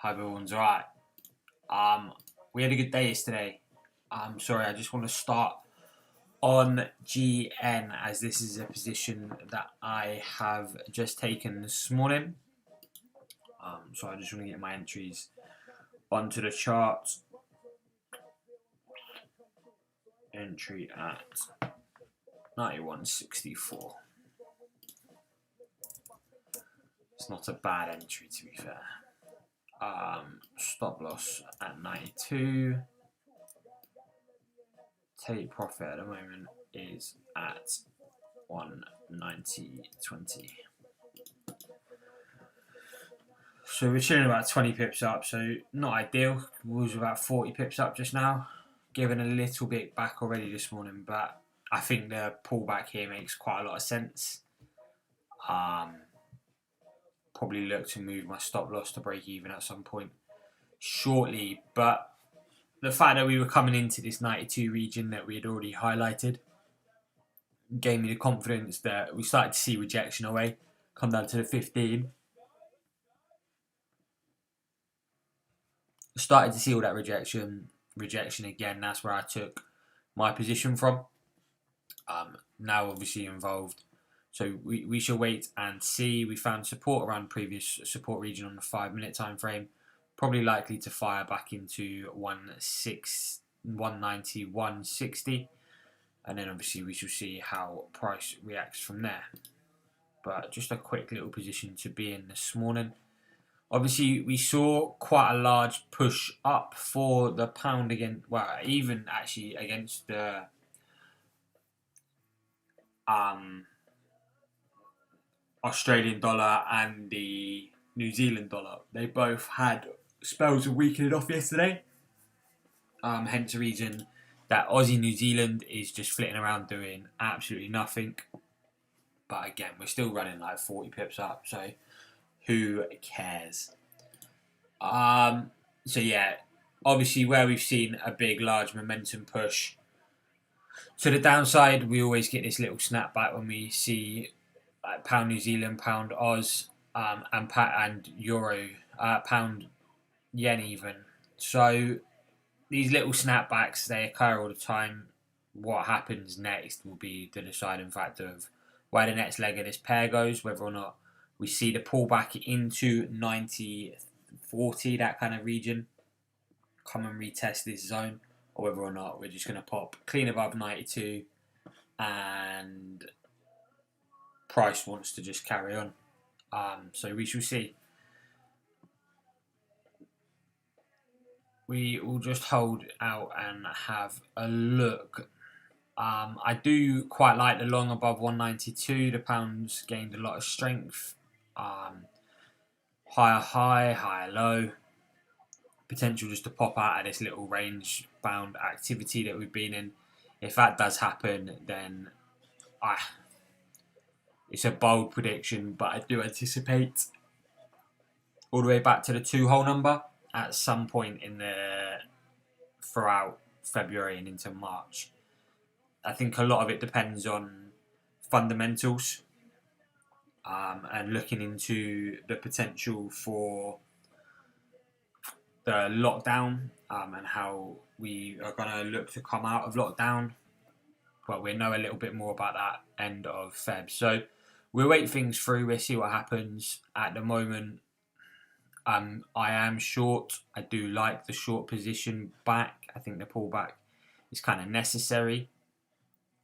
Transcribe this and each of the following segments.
Hope everyone's alright. We had a good day yesterday. Sorry, I just want to start on GN as this is a position that I have just taken this morning. So I just want to get my entries onto the chart. Entry at 91.64. It's not a bad entry, to be fair. Stop loss at 92. Take profit at the moment is at 190.20. So we're chilling about 20 pips up, so not ideal. We was about 40 pips up just now. Given a little bit back already this morning, but I think the pullback here makes quite a lot of sense. Probably look to move my stop loss to break even at some point shortly, but the fact that we were coming into this 92 region that we had already highlighted gave me the confidence that we started to see rejection away, come down to the 15. Started to see all that rejection again. That's where I took my position from. Now obviously involved. So we shall wait and see. We found support around previous support region on the 5-minute time frame. Probably likely to fire back into 190, 160. And then obviously we shall see how price reacts from there. But just a quick little position to be in this morning. Obviously we saw quite a large push up for the pound again. Well, even actually against the Australian dollar and the New Zealand dollar. They both had spells of weakening off yesterday. Hence the reason that Aussie New Zealand is just flitting around doing absolutely nothing. But again, we're still running like 40 pips up, so who cares? So yeah, obviously where we've seen a big, large momentum push to the downside, we always get this little snapback when we see like pound New Zealand, pound Oz, and euro, pound yen even. So these little snapbacks, they occur all the time. What happens next will be the deciding factor of where the next leg of this pair goes, whether or not we see the pullback into 90.40, that kind of region, come and retest this zone, or whether or not we're just going to pop clean above 92 and price wants to just carry on. So we shall see. We will just hold out and have a look. I do quite like the long above 192. The pound's gained a lot of strength. Higher high, higher low. Potential just to pop out of this little range bound activity that we've been in. If that does happen, then it's a bold prediction, but I do anticipate all the way back to the 2-hole number at some point throughout February and into March. I think a lot of it depends on fundamentals and looking into the potential for the lockdown and how we are going to look to come out of lockdown. But we'll know a little bit more about that end of Feb. So we'll wait things through. We'll see what happens. At the moment, I am short. I do like the short position back. I think the pullback is kind of necessary.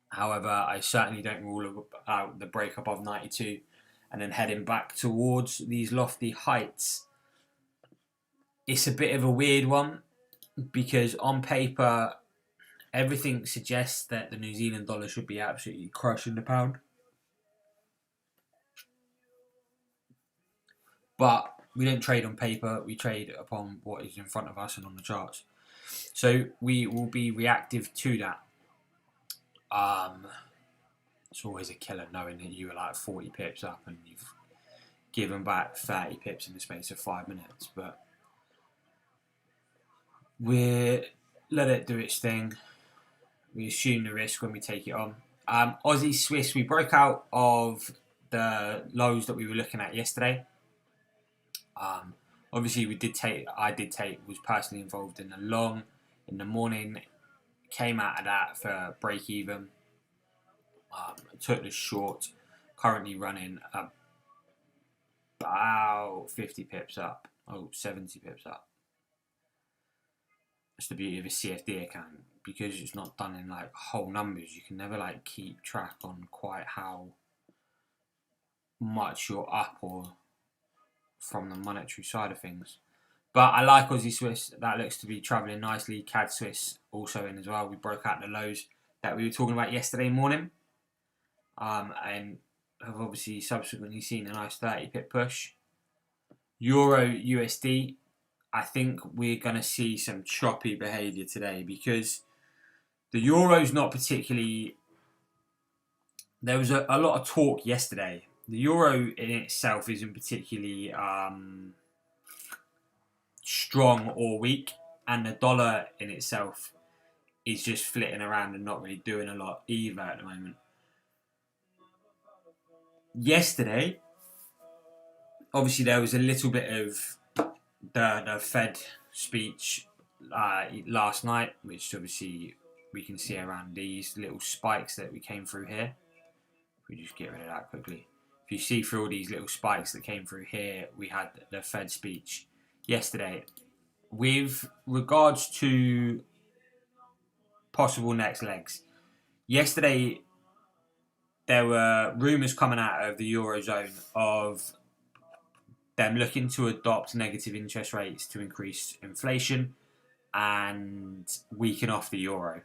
However, I certainly don't rule out the break above 92 and then heading back towards these lofty heights. It's a bit of a weird one because on paper, everything suggests that the New Zealand dollar should be absolutely crushing the pound. But we don't trade on paper, we trade upon what is in front of us and on the charts. So we will be reactive to that. It's always a killer knowing that you were like 40 pips up and you've given back 30 pips in the space of 5 minutes. But we let it do its thing. We assume the risk when we take it on. Aussie Swiss, we broke out of the lows that we were looking at yesterday. Aussie Obviously, was personally involved in the long in the morning. Came out of that for break even. Took the short. Currently running about 50 pips up. 70 pips up. That's the beauty of a CFD account, because it's not done in like whole numbers. You can never like keep track on quite how much you're up or from the monetary side of things. But I like Aussie Swiss. That looks to be travelling nicely. CAD Swiss also in as well. We broke out the lows that we were talking about yesterday morning. And have obviously subsequently seen a nice 30 pip push. Euro USD, I think we're going to see some choppy behaviour today, because the Euro's not particularly... There was a lot of talk yesterday. The Euro in itself isn't particularly strong or weak, and the dollar in itself is just flitting around and not really doing a lot either at the moment. Yesterday, obviously there was a little bit of the Fed speech last night, which obviously we can see around these little spikes that we came through here. If we just get rid of that quickly. If you see through all these little spikes that came through here, we had the Fed speech yesterday. With regards to possible next legs, yesterday there were rumours coming out of the Eurozone of them looking to adopt negative interest rates to increase inflation and weaken off the euro.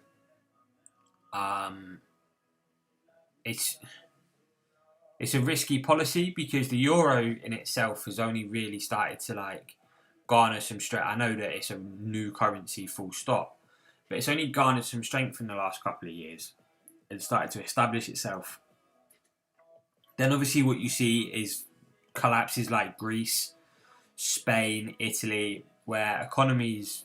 It's a risky policy, because the euro in itself has only really started to like garner some strength. I know that it's a new currency, full stop, but it's only garnered some strength in the last couple of years and started to establish itself. Then obviously what you see is collapses like Greece, Spain, Italy, where economies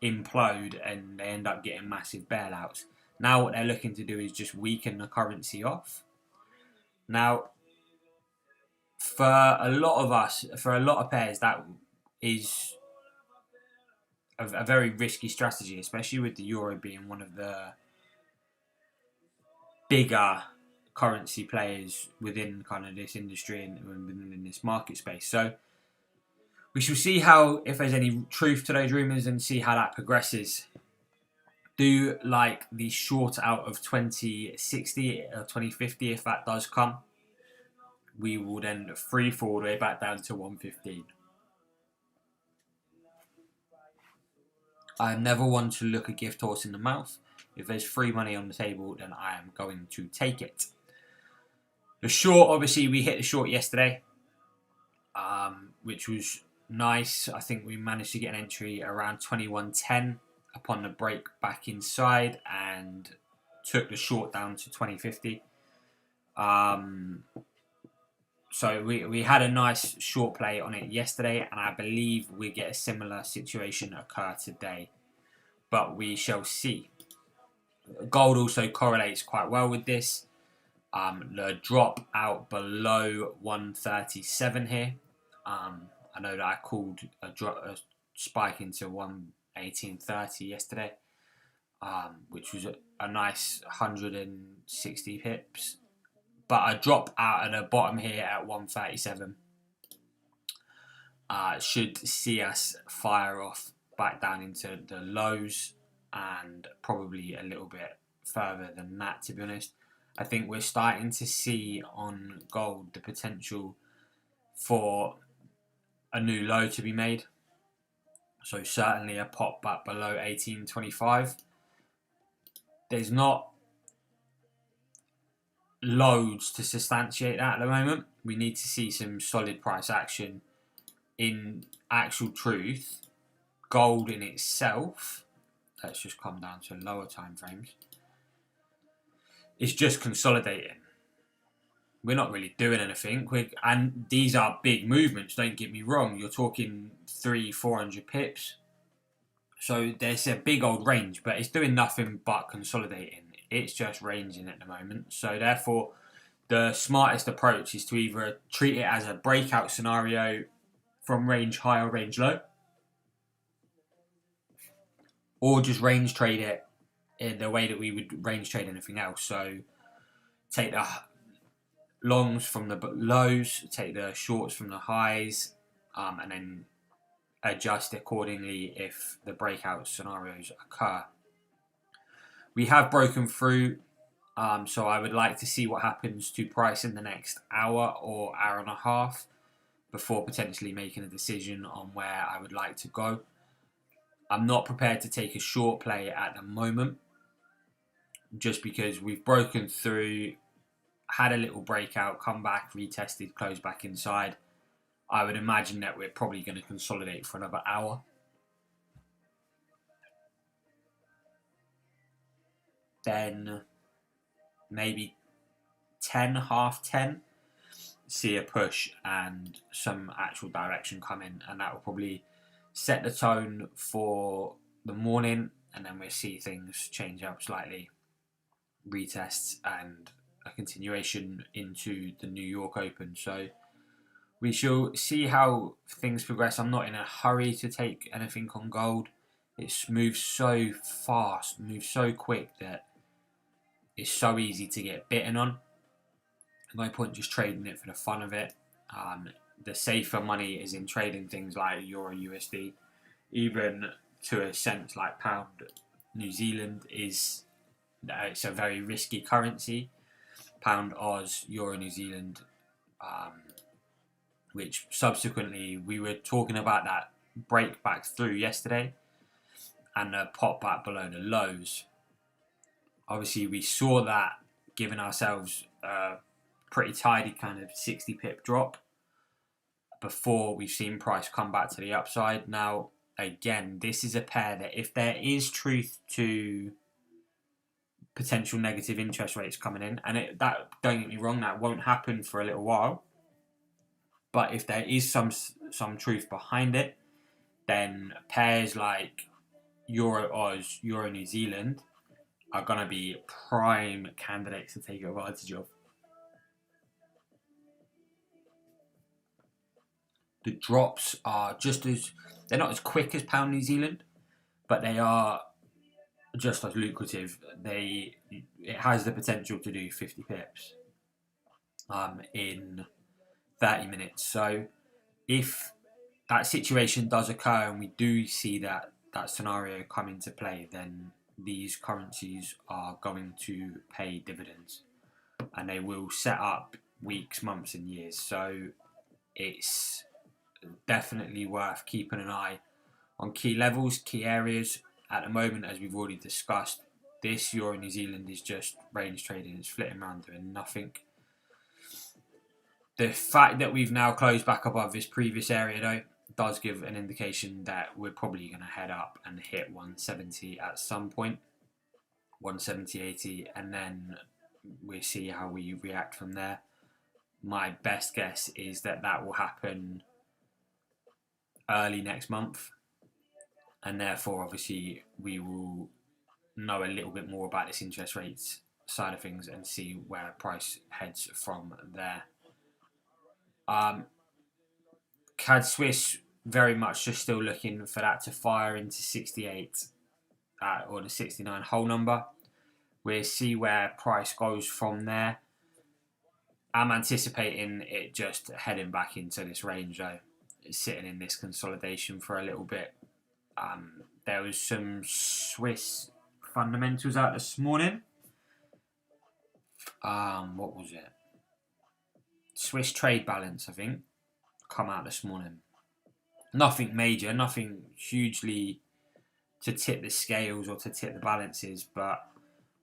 implode and they end up getting massive bailouts. Now what they're looking to do is just weaken the currency off. Now, for a lot of pairs, that is a very risky strategy, especially with the euro being one of the bigger currency players within kind of this industry and within this market space. So we shall see how, if there's any truth to those rumours, and see how that progresses. Do like the short out of 2060 or 2050, if that does come. We will then free fall all the way back down to 115. I am never one to look a gift horse in the mouth. If there's free money on the table, then I am going to take it. The short, obviously, we hit the short yesterday, which was nice. I think we managed to get an entry around 21.10 upon the break back inside, and took the short down to 20.50. So we had a nice short play on it yesterday, and I believe we get a similar situation occur today, but we shall see. Gold also correlates quite well with this. The drop out below 137 here. I know that I called a spike into 118.30 yesterday, which was a nice 160 pips. But a drop out at the bottom here at 137 should see us fire off back down into the lows, and probably a little bit further than that, to be honest. I think we're starting to see on gold the potential for a new low to be made. So certainly a pop back below 18.25. There's not loads to substantiate that at the moment. We need to see some solid price action. In actual truth, gold in itself, let's just come down to lower time frames, it's just consolidating. We're not really doing anything. And these are big movements, don't get me wrong. You're talking 300-400 pips. So there's a big old range, but it's doing nothing but consolidating. It's just ranging at the moment. So therefore, the smartest approach is to either treat it as a breakout scenario from range high or range low, or just range trade it in the way that we would range trade anything else. So take the longs from the lows, take the shorts from the highs, and then adjust accordingly if the breakout scenarios occur. We have broken through, so I would like to see what happens to price in the next hour or hour and a half before potentially making a decision on where I would like to go. I'm not prepared to take a short play at the moment, just because we've broken through, had a little breakout, come back, retested, closed back inside. I would imagine that we're probably going to consolidate for another hour. Then maybe 10, half 10, see a push and some actual direction come in, and that will probably set the tone for the morning, and then we'll see things change up slightly, retests and a continuation into the New York Open. So we shall see how things progress. I'm not in a hurry to take anything on gold. It moves so fast, moves so quick that it's so easy to get bitten on. No point just trading it for the fun of it. The safer money is in trading things like Euro USD. Even to a sense like Pound New Zealand it's a very risky currency. Pound Oz, Euro New Zealand, which subsequently we were talking about that break back through yesterday and the pop back below the lows. Obviously we saw that, giving ourselves a pretty tidy kind of 60 pip drop before we've seen price come back to the upside. Now again, this is a pair that if there is truth to potential negative interest rates coming in, and that, don't get me wrong, that won't happen for a little while, but if there is some truth behind it, then pairs like Euro Oz, Euro New Zealand are going to be prime candidates to take advantage of. The drops are they're not as quick as Pound New Zealand, but they are just as lucrative. It has the potential to do 50 pips in 30 minutes. So if that situation does occur and we do see that scenario come into play, then these currencies are going to pay dividends, and they will set up weeks, months and years. So it's definitely worth keeping an eye on key levels, key areas. At the moment, as we've already discussed, this Euro New Zealand is just range trading. It's flitting around doing nothing. The fact that we've now closed back above this previous area, though, does give an indication that we're probably going to head up and hit 170 at some point, 170.80, and then we'll see how we react from there. My best guess is that will happen early next month, and therefore obviously we will know a little bit more about this interest rates side of things and see where price heads from there. CAD Swiss, very much just still looking for that to fire into 68 or the 69 whole number. We'll see where price goes from there. I'm anticipating it just heading back into this range though. It's sitting in this consolidation for a little bit. There was some Swiss fundamentals out this morning. What was it? Swiss trade balance, I think, come out this morning. Nothing major, nothing hugely to tip the scales or to tip the balances, but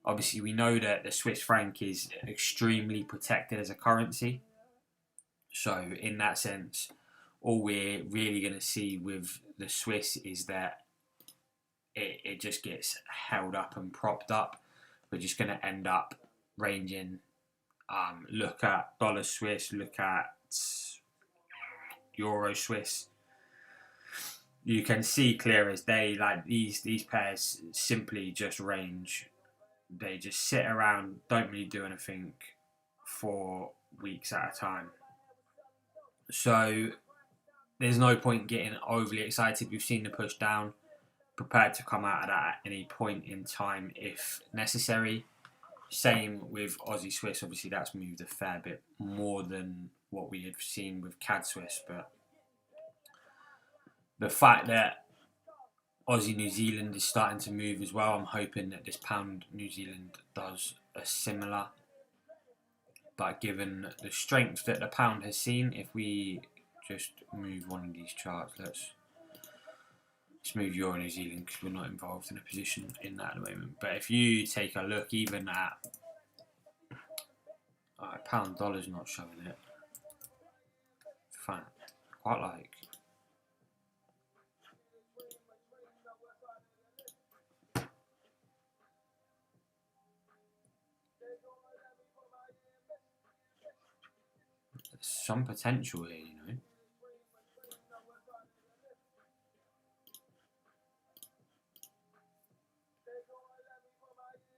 obviously we know that the Swiss franc is extremely protected as a currency. So in that sense, all we're really going to see with the Swiss is that it just gets held up and propped up. We're just going to end up ranging. Look at dollar Swiss, look at Euro Swiss. You can see clear as day, like these pairs simply just range. They just sit around, don't really do anything for weeks at a time. So there's no point getting overly excited. We've seen the push down, prepared to come out of that at any point in time if necessary. Same with Aussie Swiss. Obviously, that's moved a fair bit more than what we had seen with CAD Swiss, but the fact that Aussie New Zealand is starting to move as well, I'm hoping that this pound New Zealand does a similar. But given the strength that the pound has seen, if we just move one of these charts, let's move Euro New Zealand because we're not involved in a position in that at the moment. But if you take a look even at pound dollar's not showing it. Fine, quite like. There's some potential here, you know.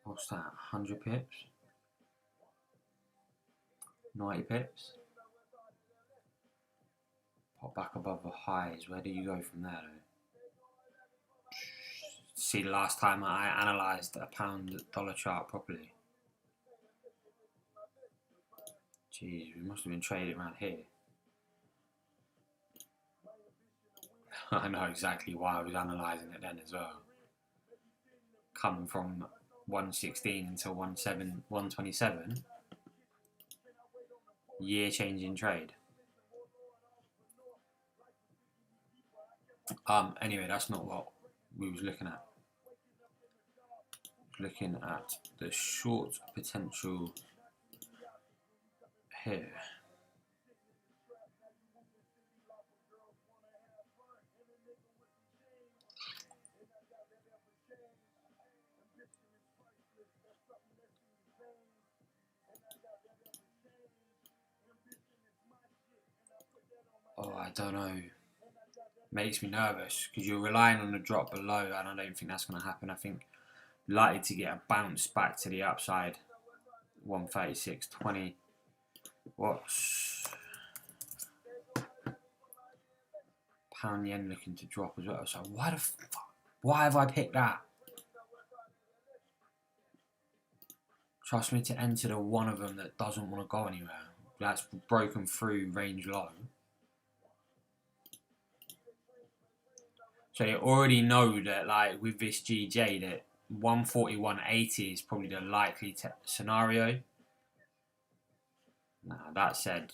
What's that? 100 pips? 90 pips? Pop back above the highs. Where do you go from there, though? See, the last time I analysed a pound dollar chart properly. Jeez, we must have been trading around here. I know exactly why I was analysing it then as well. Coming from 116 until 127. Year changing trade. Anyway, that's not what we was looking at. Looking at the short potential here. Oh, I don't know. Makes me nervous because you're relying on the drop below, and I don't think that's going to happen. I think likely to get a bounce back to the upside. 136.20. What's pound yen looking to drop as well? So why the fuck? Why have I picked that? Trust me to enter the one of them that doesn't want to go anywhere. That's broken through range low. So you already know that, like with this GJ, that 141.80 is probably the likely scenario. Now that said,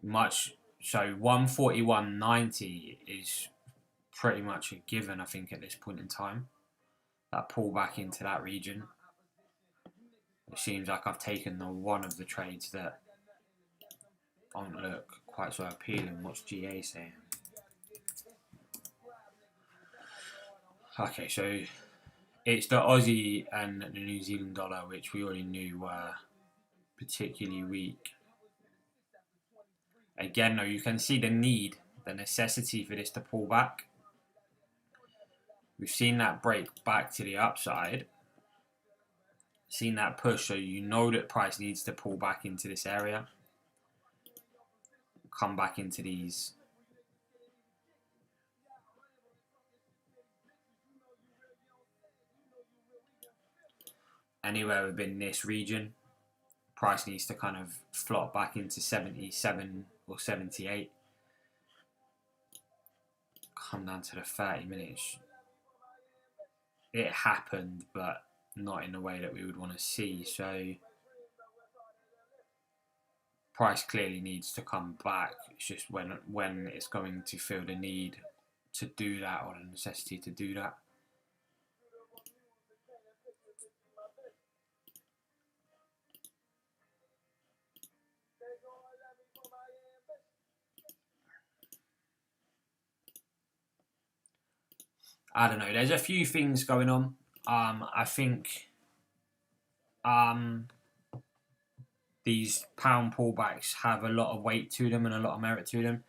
so 141.90 is pretty much a given, I think, at this point in time. That pull back into that region. It seems like I've taken the one of the trades that don't look quite so appealing. What's GA saying? Okay, so it's the Aussie and the New Zealand dollar, which we already knew were particularly weak. Again, though, you can see the necessity for this to pull back. We've seen that break back to the upside. Seen that push, so you know that price needs to pull back into this area. Come back into these. Anywhere within this region, price needs to kind of flop back into 77 or 78. Come down to the 30 minutes. It happened, but not in the way that we would want to see. So price clearly needs to come back. It's just when it's going to feel the need to do that, or the necessity to do that. I don't know. There's a few things going on. I think these pound pullbacks have a lot of weight to them and a lot of merit to them.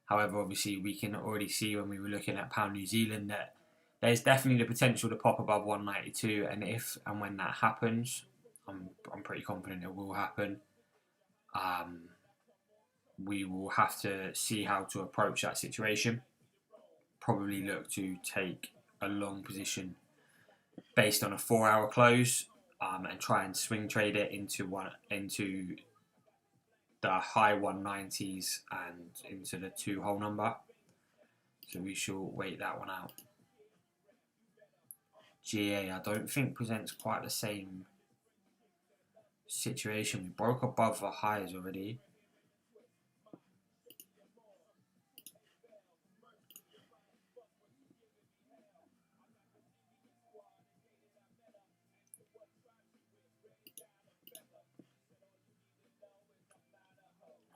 However, obviously, we can already see when we were looking at pound New Zealand that there's definitely the potential to pop above 192, and if and when that happens, I'm pretty confident it will happen. we will have to see how to approach that situation. Probably look to take a long position based on a 4-hour close, and try and swing trade it into the high 190s and into the 2 whole number. So we shall wait that one out. GA, I don't think presents quite the same situation. We broke above the highs already.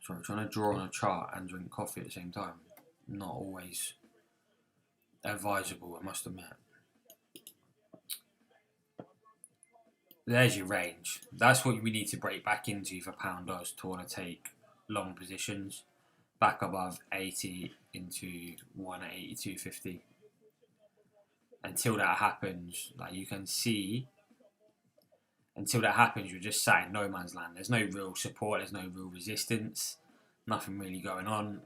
Sorry, trying to draw on a chart and drink coffee at the same time. Not always advisable, I must admit. There's your range. That's what we need to break back into for pound does to want to take long positions. Back above 80 into 182.50. Until that happens, like you can see, until that happens, you're just sat in no man's land. There's no real support, there's no real resistance, nothing really going on.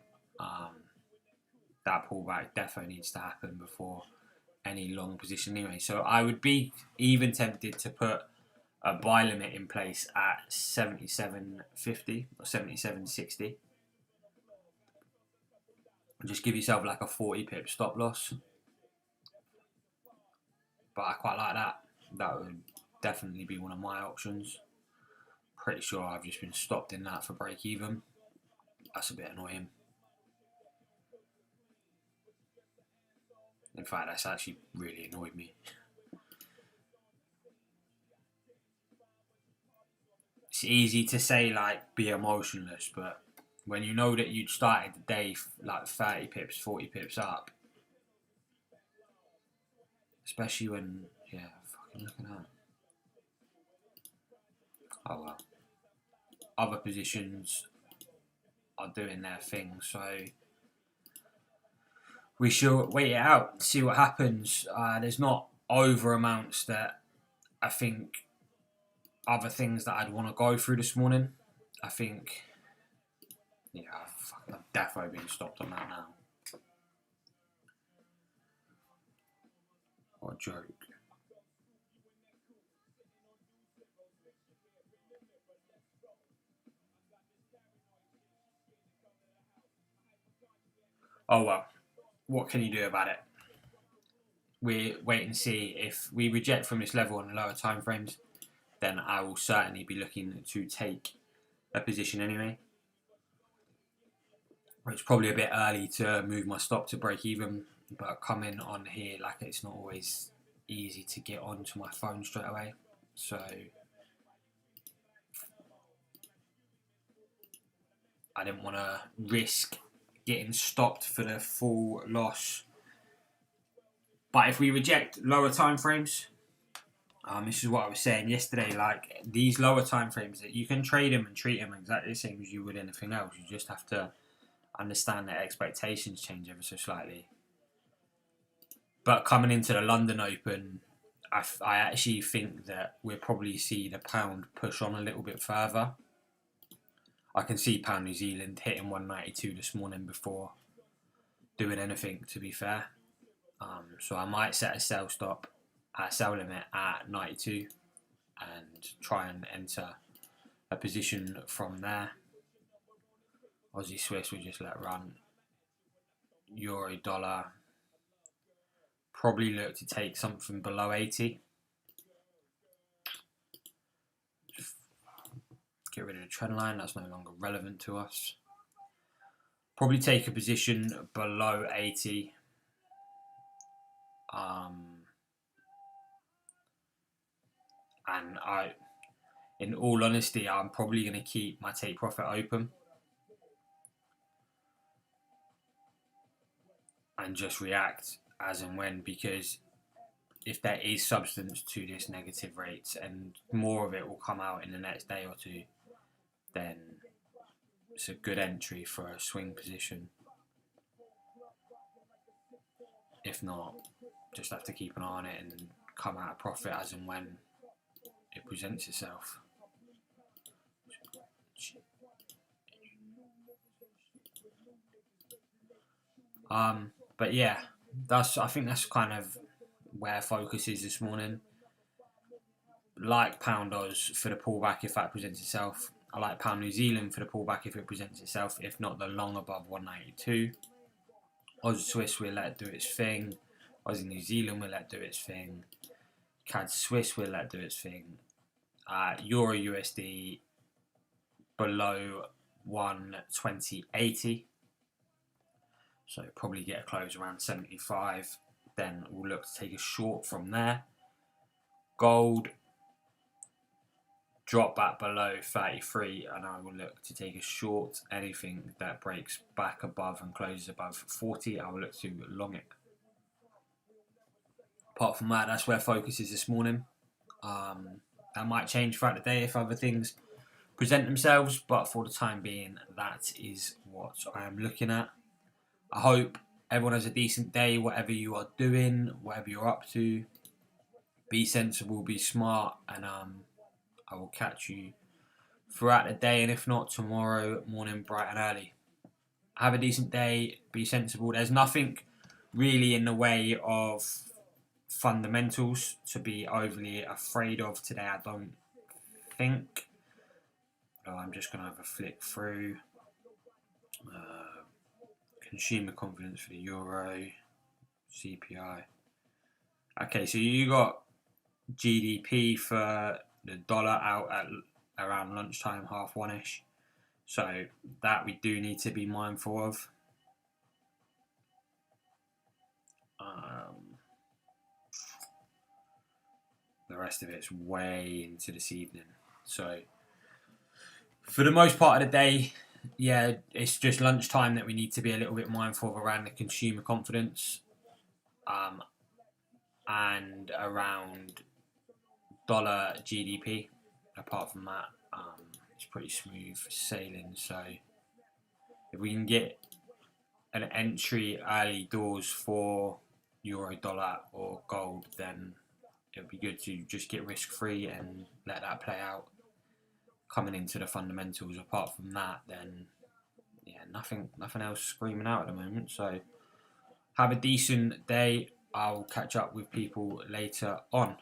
That pullback definitely needs to happen before any long position anyway. So I would be even tempted to put a buy limit in place at 77.50 or 77.60. Just give yourself like a 40 pip stop loss. But I quite like that. That would definitely be one of my options. Pretty sure I've just been stopped in that for break even. That's a bit annoying. In fact, that's actually really annoyed me. It's easy to say like be emotionless, but when you know that you'd started the day like 30 pips, 40 pips up, especially when, yeah, fucking look at that. Oh well. Other positions are doing their thing, so we shall wait it out, see what happens. There's not over amounts that I think other things that I'd want to go through this morning. I think, yeah, I've definitely been stopped on that now. What a joke. Oh well, what can you do about it? We wait and see. If we reject from this level on lower time frames, then I will certainly be looking to take a position anyway. It's probably a bit early to move my stop to break even, but coming on here, like, it's not always easy to get onto my phone straight away. So I didn't want to risk getting stopped for the full loss. But if we reject lower time frames, this is what I was saying yesterday, like these lower time frames, that you can trade them and treat them exactly the same as you would anything else. You just have to understand that expectations change ever so slightly. But coming into the London Open, I actually think that we'll probably see the pound push on a little bit further. I can see pound New Zealand hitting 192 this morning before doing anything, to be fair. So I might set a sell limit at 92 and try and enter a position from there. Aussie Swiss we just let run. Euro dollar, probably look to take something below 80. Get rid of the trend line, that's no longer relevant to us. Probably take a position below 80. And in all honesty, I'm probably going to keep my take profit open and just react as and when, because if there is substance to this negative rates and more of it will come out in the next day or two, then it's a good entry for a swing position. If not, just have to keep an eye on it and come out of profit as and when it presents itself. But yeah, I think that's kind of where focus is this morning. Like pound Oz for the pullback if that presents itself. I like pound New Zealand for the pullback if it presents itself. If not, the long above 192. Oz Swiss will let it do its thing. Aussie New Zealand will let it do its thing. CAD Swiss will let it do its thing. Euro USD below 120.80. So probably get a close around 75. Then we'll look to take a short from there. Gold drop back below 33 and I will look to take a short. Anything that breaks back above and closes above 40, I will look to long it. Apart from that, that's where focus is this morning. That might change throughout the day if other things present themselves, but for the time being, that is what I am looking at. I hope everyone has a decent day, whatever you are doing, whatever you're up to. Be sensible, be smart, and I will catch you throughout the day, and if not, tomorrow morning bright and early. Have a decent day, be sensible. There's nothing really in the way of fundamentals to be overly afraid of today, I don't think. I'm just going to have a flick through. Consumer confidence for the euro, CPI. Okay, so you got GDP for the dollar out at around lunchtime, 1:30. So that we do need to be mindful of. The rest of it's way into this evening. So for the most part of the day, yeah, it's just lunchtime that we need to be a little bit mindful of around the consumer confidence and around dollar GDP. Apart from that, it's pretty smooth sailing. So if we can get an entry early doors for euro, dollar or gold, then it would be good to just get risk free and let that play out coming into the fundamentals. Apart from that, then yeah, nothing else screaming out at the moment. So have a decent day. I'll catch up with people later on.